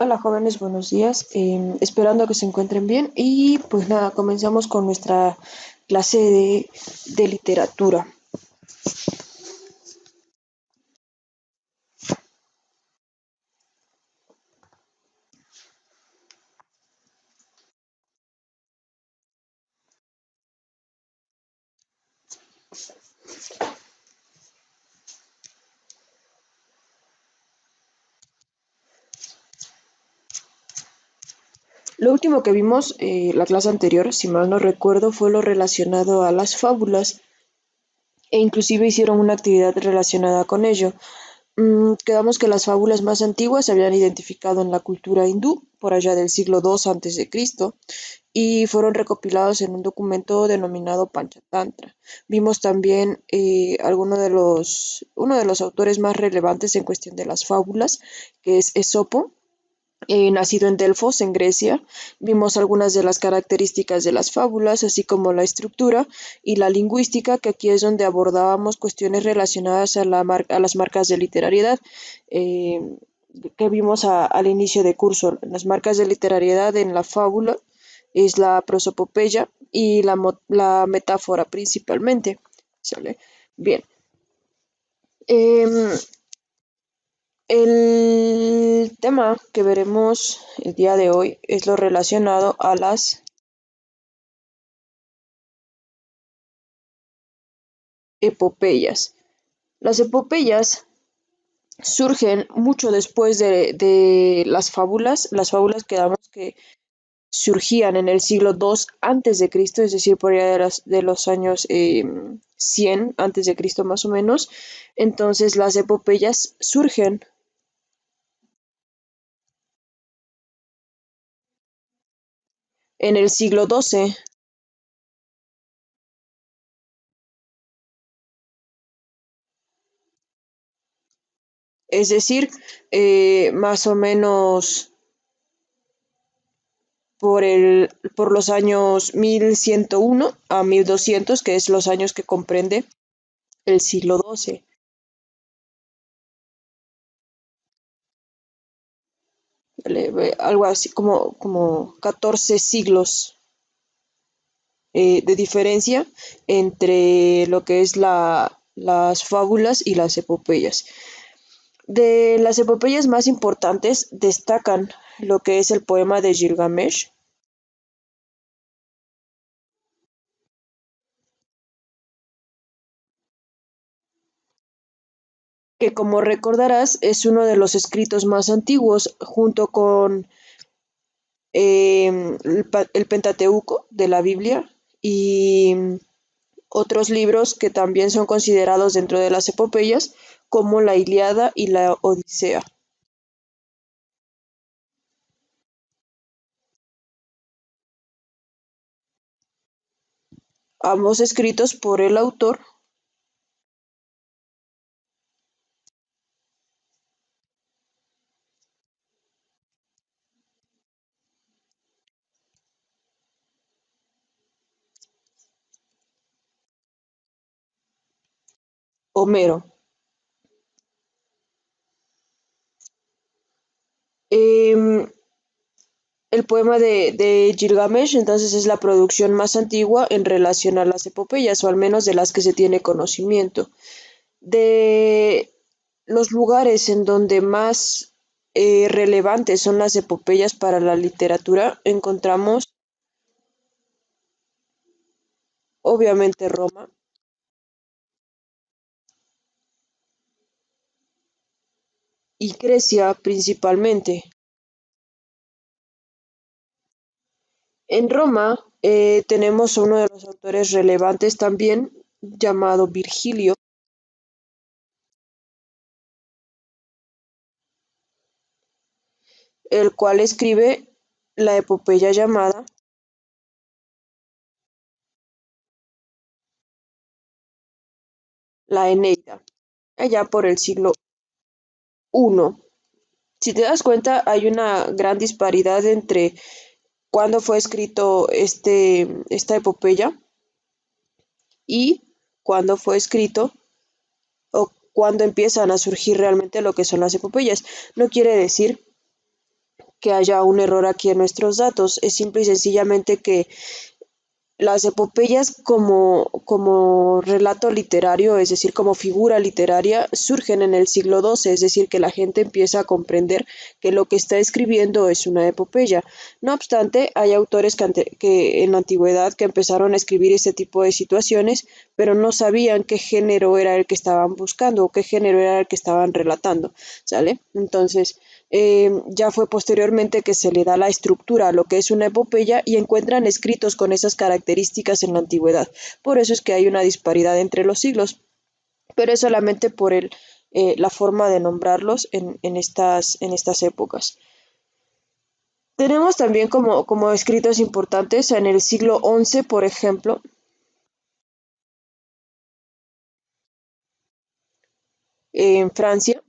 Hola jóvenes, buenos días. Esperando que se encuentren bien y pues nada, comenzamos con nuestra clase de literatura. Lo último que vimos, la clase anterior, si mal no recuerdo, fue lo relacionado a las fábulas e inclusive hicieron una actividad relacionada con ello. Quedamos que las fábulas más antiguas se habían identificado en la cultura hindú por allá del siglo II antes de Cristo y fueron recopilados en un documento denominado Panchatantra. Vimos también uno de los autores más relevantes en cuestión de las fábulas, que es Esopo, nacido en Delfos, en Grecia. Vimos algunas de las características de las fábulas, así como la estructura y la lingüística, que aquí es donde abordábamos cuestiones relacionadas a las marcas de literariedad. eh, que vimos al inicio de curso. Las marcas de literariedad en la fábula es la prosopopeya y la metáfora principalmente. ¿Sale? Bien. Em, el tema que veremos el día de hoy es lo relacionado a las epopeyas. Las epopeyas surgen mucho después de las fábulas quedamos que surgían en el siglo II antes de Cristo, es decir, por allá de los años 100 antes de Cristo más o menos. Entonces las epopeyas surgen en el siglo XII, es decir, más o menos por los años 1101 a 1200, que es los años que comprende el siglo XII. Algo así como 14 siglos de diferencia entre lo que es las fábulas y las epopeyas. De las epopeyas más importantes destacan lo que es el poema de Gilgamesh, que como recordarás es uno de los escritos más antiguos junto con el Pentateuco de la Biblia y otros libros que también son considerados dentro de las epopeyas como la Ilíada y la Odisea, ambos escritos por el autor Homero. Em, el poema de Gilgamesh entonces es la producción más antigua en relación a las epopeyas, o al menos de las que se tiene conocimiento. De los lugares en donde más relevantes son las epopeyas para la literatura, encontramos obviamente Roma y Grecia principalmente. En Roma tenemos a uno de los autores relevantes también, llamado Virgilio, el cual escribe la epopeya llamada la Eneida, allá por el siglo I. Si te das cuenta, hay una gran disparidad entre cuándo fue escrito esta epopeya y cuándo fue escrito o cuándo empiezan a surgir realmente lo que son las epopeyas. No quiere decir que haya un error aquí en nuestros datos. Es simple y sencillamente que las epopeyas como relato literario, es decir, como figura literaria, surgen en el siglo XII, es decir, que la gente empieza a comprender que lo que está escribiendo es una epopeya. No obstante, hay autores que en la antigüedad que empezaron a escribir este tipo de situaciones, pero no sabían qué género era el que estaban buscando o qué género era el que estaban relatando, ¿sale? Entonces, ya fue posteriormente que se le da la estructura a lo que es una epopeya y encuentran escritos con esas características en la antigüedad. Por eso es que hay una disparidad entre los siglos, pero es solamente por la forma de nombrarlos en estas épocas. Tenemos también como escritos importantes en el siglo XI, por ejemplo, en Francia,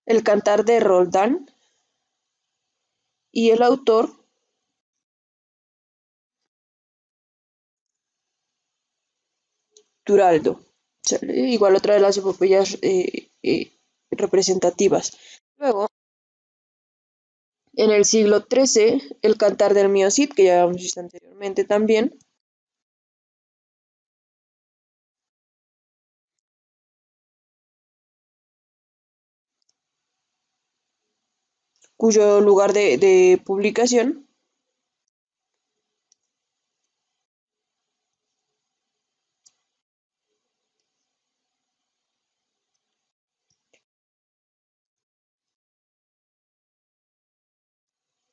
el Cantar de Roldán y el autor Turaldo. Igual otra de las epopeyas representativas. Luego, en el siglo XIII, el Cantar del Mío Cid, que ya habíamos visto anteriormente también, cuyo lugar de publicación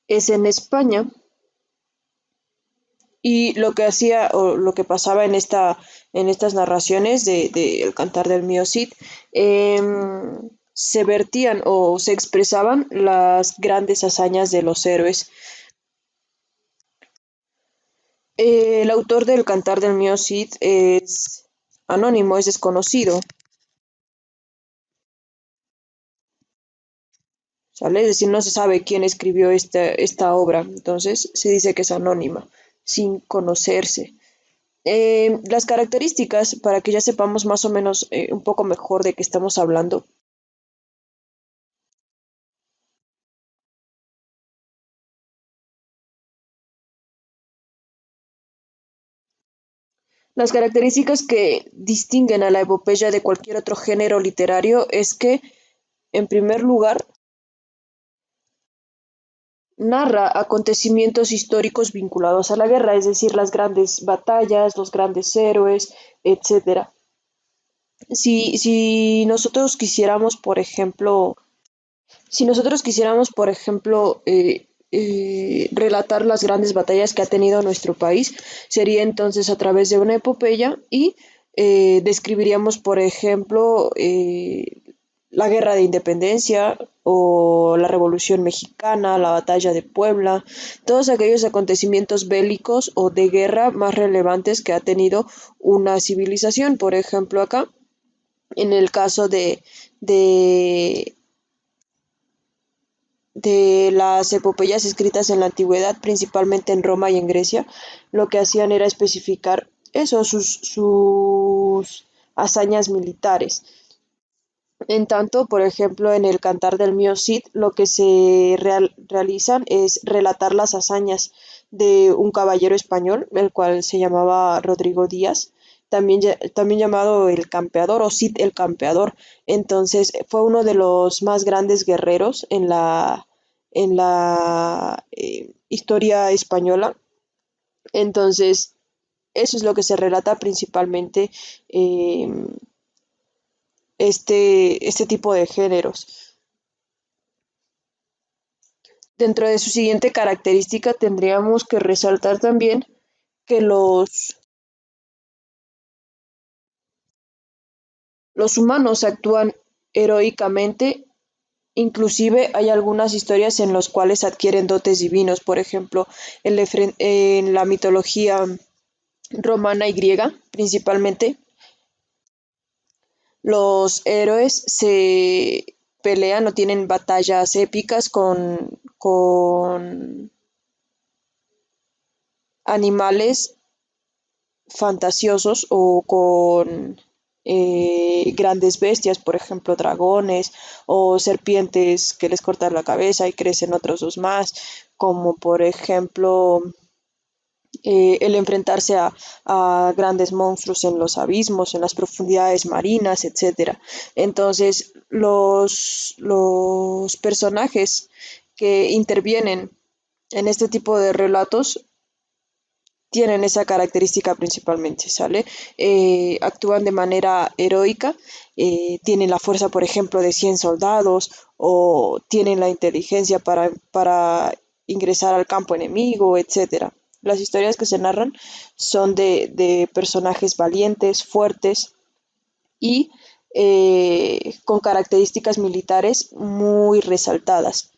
es en España. Y lo que hacía o lo que pasaba en estas narraciones de El Cantar del Mío Cid, se vertían o se expresaban las grandes hazañas de los héroes. El autor del Cantar del Mío Cid es anónimo, es desconocido, ¿sale? Es decir, no se sabe quién escribió esta obra, entonces se dice que es anónima, sin conocerse. Las características, para que ya sepamos más o menos un poco mejor de qué estamos hablando. Las características que distinguen a la epopeya de cualquier otro género literario es que, en primer lugar, narra acontecimientos históricos vinculados a la guerra, es decir, las grandes batallas, los grandes héroes, etcétera. Si nosotros quisiéramos, por ejemplo, si nosotros quisiéramos, por ejemplo, relatar las grandes batallas que ha tenido nuestro país, sería entonces a través de una epopeya y describiríamos, por ejemplo, la Guerra de Independencia o la Revolución Mexicana, la Batalla de Puebla, todos aquellos acontecimientos bélicos o de guerra más relevantes que ha tenido una civilización. Por ejemplo, acá, en el caso de de las epopeyas escritas en la antigüedad, principalmente en Roma y en Grecia, lo que hacían era especificar eso, sus hazañas militares. En tanto, por ejemplo, en el Cantar del Mío Cid, lo que se realizan es relatar las hazañas de un caballero español, el cual se llamaba Rodrigo Díaz, también llamado el Campeador o Cid el Campeador. Entonces, fue uno de los más grandes guerreros en la historia española. Entonces, eso es lo que se relata principalmente eh, este tipo de géneros. Dentro de su siguiente característica tendríamos que resaltar también que los humanos actúan heroicamente, inclusive hay algunas historias en las cuales adquieren dotes divinos, por ejemplo, en la mitología romana y griega principalmente, los héroes se pelean o tienen batallas épicas con animales fantasiosos o con grandes bestias, por ejemplo, dragones o serpientes que les cortan la cabeza y crecen otros dos más, como por ejemplo el enfrentarse a grandes monstruos en los abismos, en las profundidades marinas, etcétera. Entonces, los personajes que intervienen en este tipo de relatos tienen esa característica principalmente, ¿sale? Actúan de manera heroica, tienen la fuerza, por ejemplo, de 100 soldados o tienen la inteligencia para ingresar al campo enemigo, etcétera. Las historias que se narran son de personajes valientes, fuertes y con características militares muy resaltadas.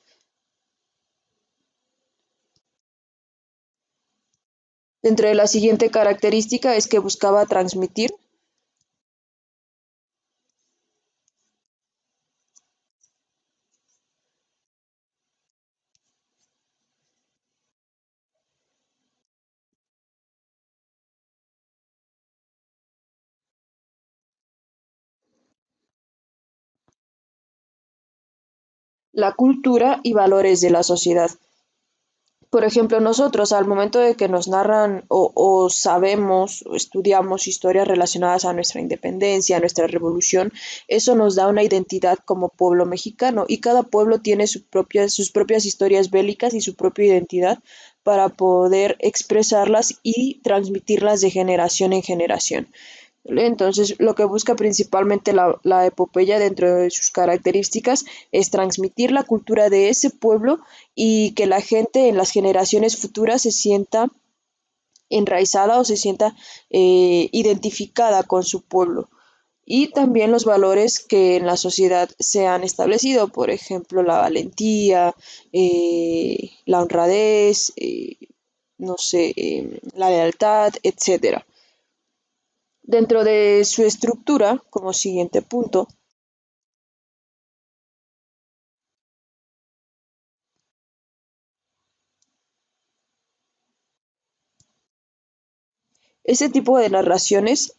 Dentro de la siguiente característica es que buscaba transmitir la cultura y valores de la sociedad. Por ejemplo, nosotros al momento de que nos narran o sabemos o estudiamos historias relacionadas a nuestra independencia, a nuestra revolución, eso nos da una identidad como pueblo mexicano y cada pueblo tiene sus propias historias bélicas y su propia identidad para poder expresarlas y transmitirlas de generación en generación. Entonces, lo que busca principalmente la epopeya dentro de sus características es transmitir la cultura de ese pueblo y que la gente en las generaciones futuras se sienta enraizada o se sienta identificada con su pueblo. Y también los valores que en la sociedad se han establecido, por ejemplo, la valentía, la honradez, no sé, la lealtad, etcétera. Dentro de su estructura, como siguiente punto, ese tipo de narraciones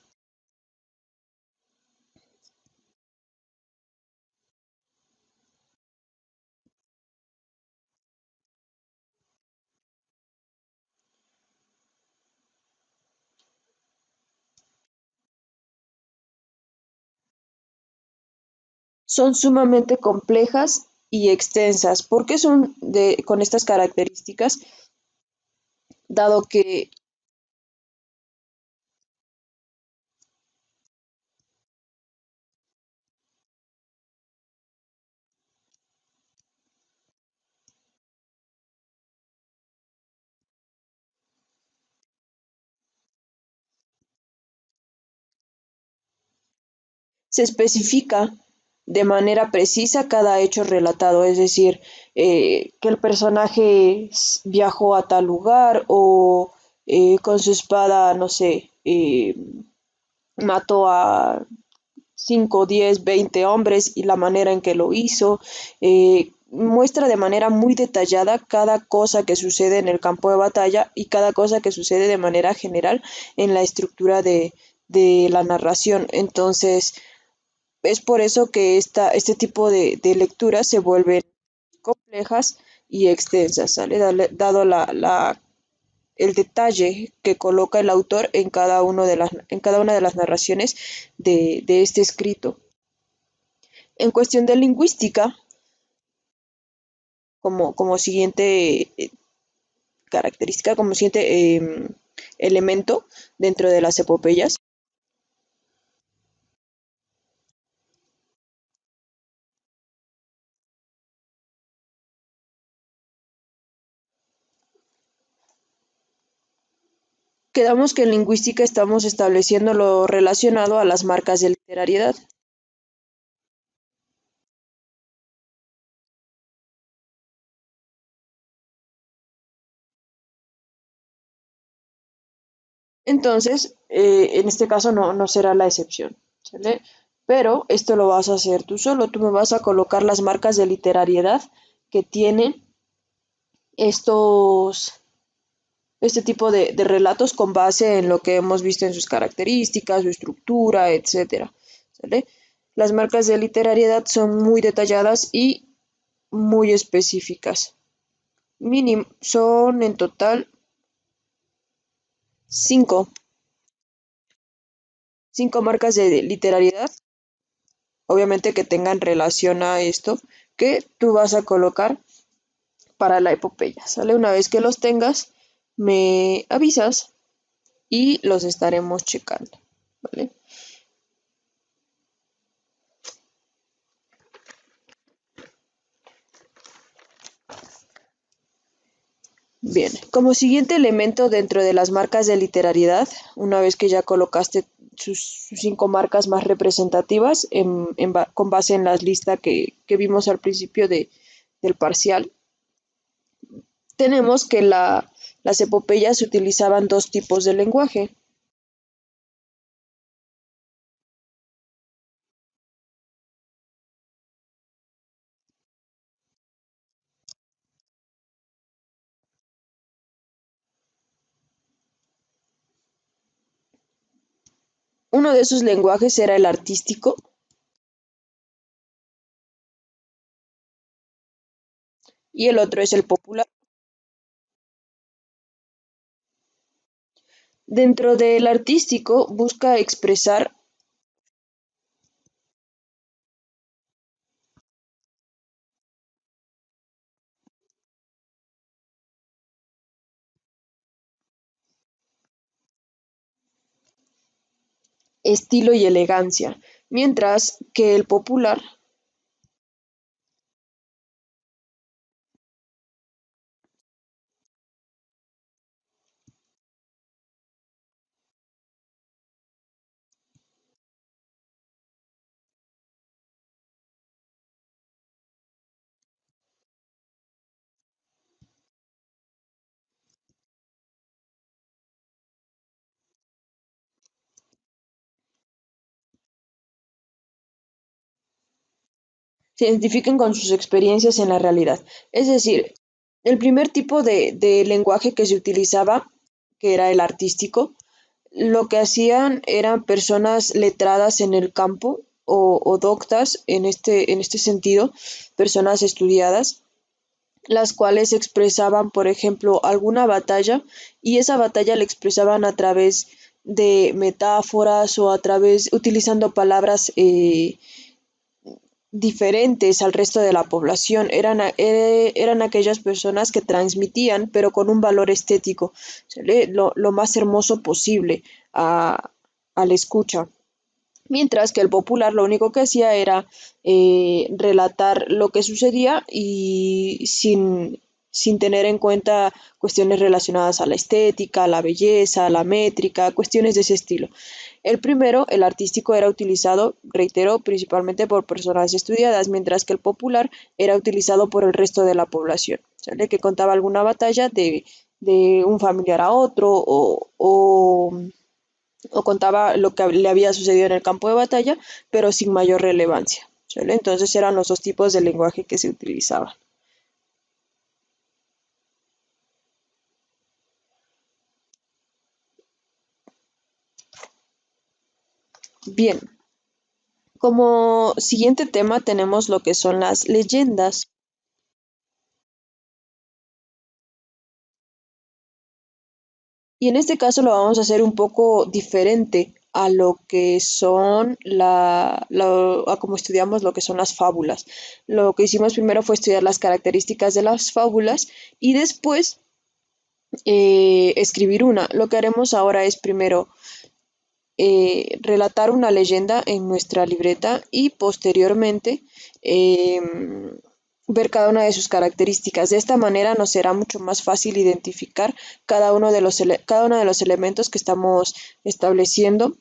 son sumamente complejas y extensas. ¿Por qué son con estas características? Dado que se especifica de manera precisa cada hecho relatado, es decir, que el personaje viajó a tal lugar o con su espada, no sé, mató a 5, 10, 20 hombres y la manera en que lo hizo. Muestra de manera muy detallada cada cosa que sucede en el campo de batalla y cada cosa que sucede de manera general en la estructura de la narración. Entonces, es por eso que este tipo de lecturas se vuelven complejas y extensas, ¿sale? Dado el detalle que coloca el autor en en cada una de las narraciones de este escrito. En cuestión de lingüística, como siguiente característica, como siguiente elemento dentro de las epopeyas, quedamos que en lingüística estamos estableciendo lo relacionado a las marcas de literariedad. Entonces, en este caso no será la excepción, ¿sale? Pero esto lo vas a hacer tú solo, tú me vas a colocar las marcas de literariedad que tienen estos, este tipo de relatos con base en lo que hemos visto en sus características, su estructura, etcétera. ¿Sale? Las marcas de literariedad son muy detalladas y muy específicas. Mínimo, son en total cinco, cinco marcas de literariedad, obviamente que tengan relación a esto, que tú vas a colocar para la epopeya, ¿sale? Una vez que los tengas, me avisas y los estaremos checando, ¿vale? Bien, como siguiente elemento dentro de las marcas de literariedad, una vez que ya colocaste sus cinco marcas más representativas con base en las listas que vimos al principio del parcial, tenemos que las epopeyas utilizaban dos tipos de lenguaje. Uno de esos lenguajes era el artístico y el otro es el popular. Dentro del artístico busca expresar estilo y elegancia, mientras que el popular, se identifiquen con sus experiencias en la realidad. Es decir, el primer tipo de lenguaje que se utilizaba, que era el artístico, lo que hacían eran personas letradas en el campo o doctas en este sentido, personas estudiadas, las cuales expresaban, por ejemplo, alguna batalla y esa batalla la expresaban a través de metáforas o a través, utilizando palabras diferentes al resto de la población. Eran aquellas personas que transmitían, pero con un valor estético, ¿sale? Lo más hermoso posible a la escucha. Mientras que el popular lo único que hacía era relatar lo que sucedía y sin tener en cuenta cuestiones relacionadas a la estética, a la belleza, a la métrica, cuestiones de ese estilo. El primero, el artístico, era utilizado, reitero, principalmente por personas estudiadas, mientras que el popular era utilizado por el resto de la población, ¿sale? Que contaba alguna batalla de un familiar a otro o contaba lo que le había sucedido en el campo de batalla, pero sin mayor relevancia, ¿sale? Entonces eran los dos tipos de lenguaje que se utilizaban. Bien, como siguiente tema tenemos lo que son las leyendas. Y en este caso lo vamos a hacer un poco diferente a lo que son a como estudiamos lo que son las fábulas. Lo que hicimos primero fue estudiar las características de las fábulas y después escribir una. Lo que haremos ahora es primero relatar una leyenda en nuestra libreta y posteriormente eh, ver cada una de sus características. De esta manera nos será mucho más fácil identificar cada uno de los elementos que estamos estableciendo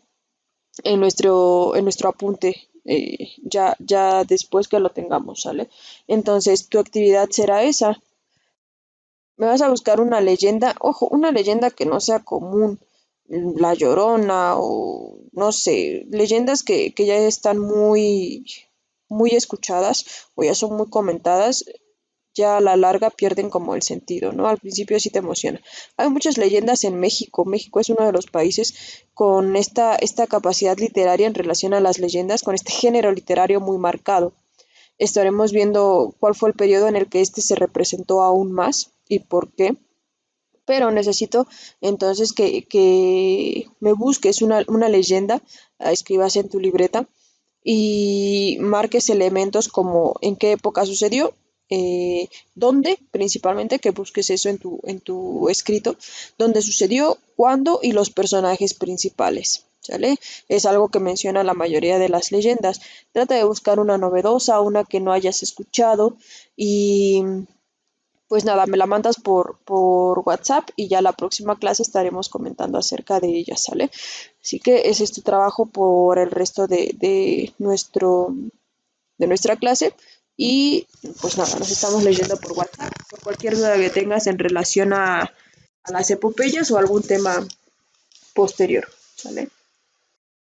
en nuestro apunte. Ya después que lo tengamos, ¿sale? Entonces, tu actividad será esa. Me vas a buscar una leyenda, ojo, una leyenda que no sea común, La Llorona o no sé, leyendas que ya están muy escuchadas o ya son muy comentadas. ya a la larga pierden como el sentido, ¿no? Al principio sí te emociona. Hay muchas leyendas en México. México es uno de los países con esta capacidad literaria en relación a las leyendas, con este género literario muy marcado. Estaremos viendo cuál fue el periodo en el que este se representó aún más y por qué. Pero necesito entonces que me busques una leyenda, escribas en tu libreta y marques elementos como en qué época sucedió, dónde, principalmente, que busques eso en tu escrito, dónde sucedió, cuándo y los personajes principales. ¿Sale? Es algo que menciona la mayoría de las leyendas. Trata de buscar una novedosa, una que no hayas escuchado y pues nada, me la mandas por WhatsApp y ya la próxima clase estaremos comentando acerca de ella, ¿sale? Así que ese es tu trabajo por el resto de nuestra clase y pues nada, nos estamos leyendo por WhatsApp. Por cualquier duda que tengas en relación a las epopeyas o algún tema posterior, ¿sale?